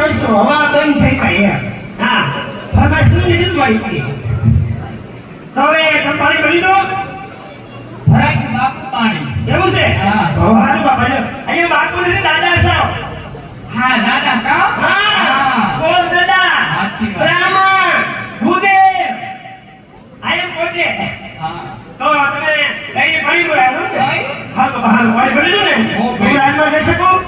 કરશો હવા બંધ થઈ ગઈ હા ફરમાઈશ ની માહિતી તો હવે તમે પાણી ભરી દો ભરાય કે બાપુ પાણી એવું છે હા તો હારું બાપા અહીંયા બાપુ ને દાદા છો હા દાદા કા હા બોલ દાદા સાચી વાત. બ્રાહ્મણ ભૂદેવ આયમ પોતે હા તો તમે લઈને પાણી ભરાયો ને ભાઈ હા તો બહાર પાણી ભરી દો ને ઓ હું ભાઈ. રાજમાં જઈ શકું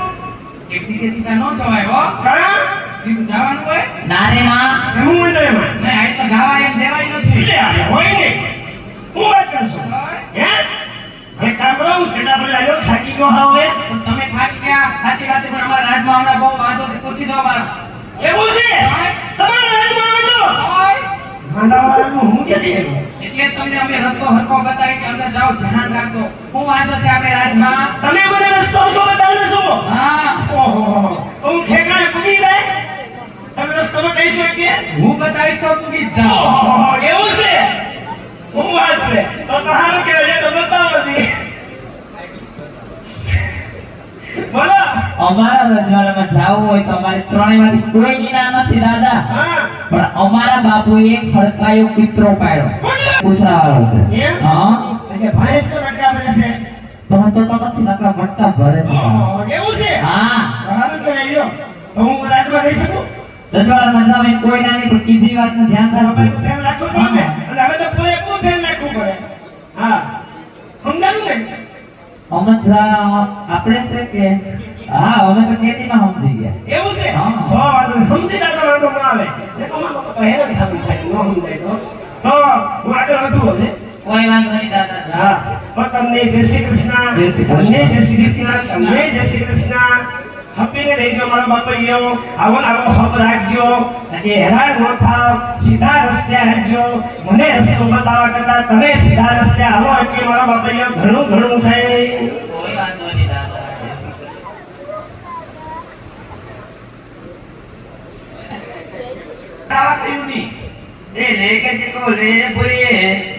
એક સીધે નો જવાય હો હા સીધું જવાનું હોય ના રે માં હું મંદિર એમાં નહીં આ તો જવાય એમ દેવાય નથી એટલે આવે હોય ને હું વાત કરશો હે એક કામ કરો હું સેટા પર લાગ્યો થાકી ગયો હવે તો તમે થાકી ગયા સાચી વાત છે પણ અમારા રાજમાં હમણાં બહુ વાંધો છે પૂછી દો મારો એવું છે તમારા રાજમાં આવો ઓય માંડાવાળાનું હું ક્યાંથી આવ્યું? એટલે જ તમને અમે રસ્તો હરખો બતાવી કે અમને જાઓ ધ્યાન રાખજો હું વાંધો છે આપણે રાજમાં તમે મને રસ્તો તો બતાવી છો હા ઓહો તો હું ઠેકાણે પૂગી જાય તમે રસ્તો બતાવી શકો કે હું બતાવીશ તો તું ગીત જાઓ ઓહો એવું છે હું વાત છે તો તમારું કહેવાય તો બતાવો જી બોલો અમારા રજવાડામાં જાવું હોય તો અમારે ત્રણેયમાંથી કોઈ ગીના નથી દાદા હા પણ અમારા બાપુએ ખડકાયો પિતરો પાડ્યો પૂછડાવાળો છે એમ? હા એટલે ભાઈ શું રટ્ટા પડે છે પણ તો નથી નકરા મટકા ભરે છે ઓહો એવું છે હા સારું કહેવાય લ્યો તો હું રાજમાં જઈ શકું રજવાડામાં જાવ એ કોઈ ના નહીં પણ કીધી વાતનું ધ્યાન રાખજો ધ્યાન રાખવું પડે ને અને હવે તો પૂરેપૂરું ધ્યાન રાખવું પડે હા સમજાયું ને આપણે છે કે હા અમે તો ખેતીમાં સમજી ગયા એવું છે હા. હો વાંધો નહીં. સમજી જાય તો વાંધો ના આવે એ તો મને તો હેરાન થતું થાય ન સમજાય તો હું આગળ વધુ હવે કોઈ વાંધો નહીં દાદા હા તો તમને જય શ્રી કૃષ્ણ જય શ્રી કૃષ્ણ. તમને જય શ્રી કૃષ્ણ તમને જય શ્રી કૃષ્ણ હપીને રહેજો મારા બાપૈયો આવો ને આવો હપ રાખજો કે હેરાન ન થાવ સીધા રસ્તે હાલજો મને રસ્તો બતાવવા કરતા તમે સીધા રસ્તે હાલો એટલે મારા બાપૈયો ઘણું ઘણું છે કોઈ વાંધો નહીં દાદા આવા કર્યું નહીં એ લે કે ચીકો લે બોલીએ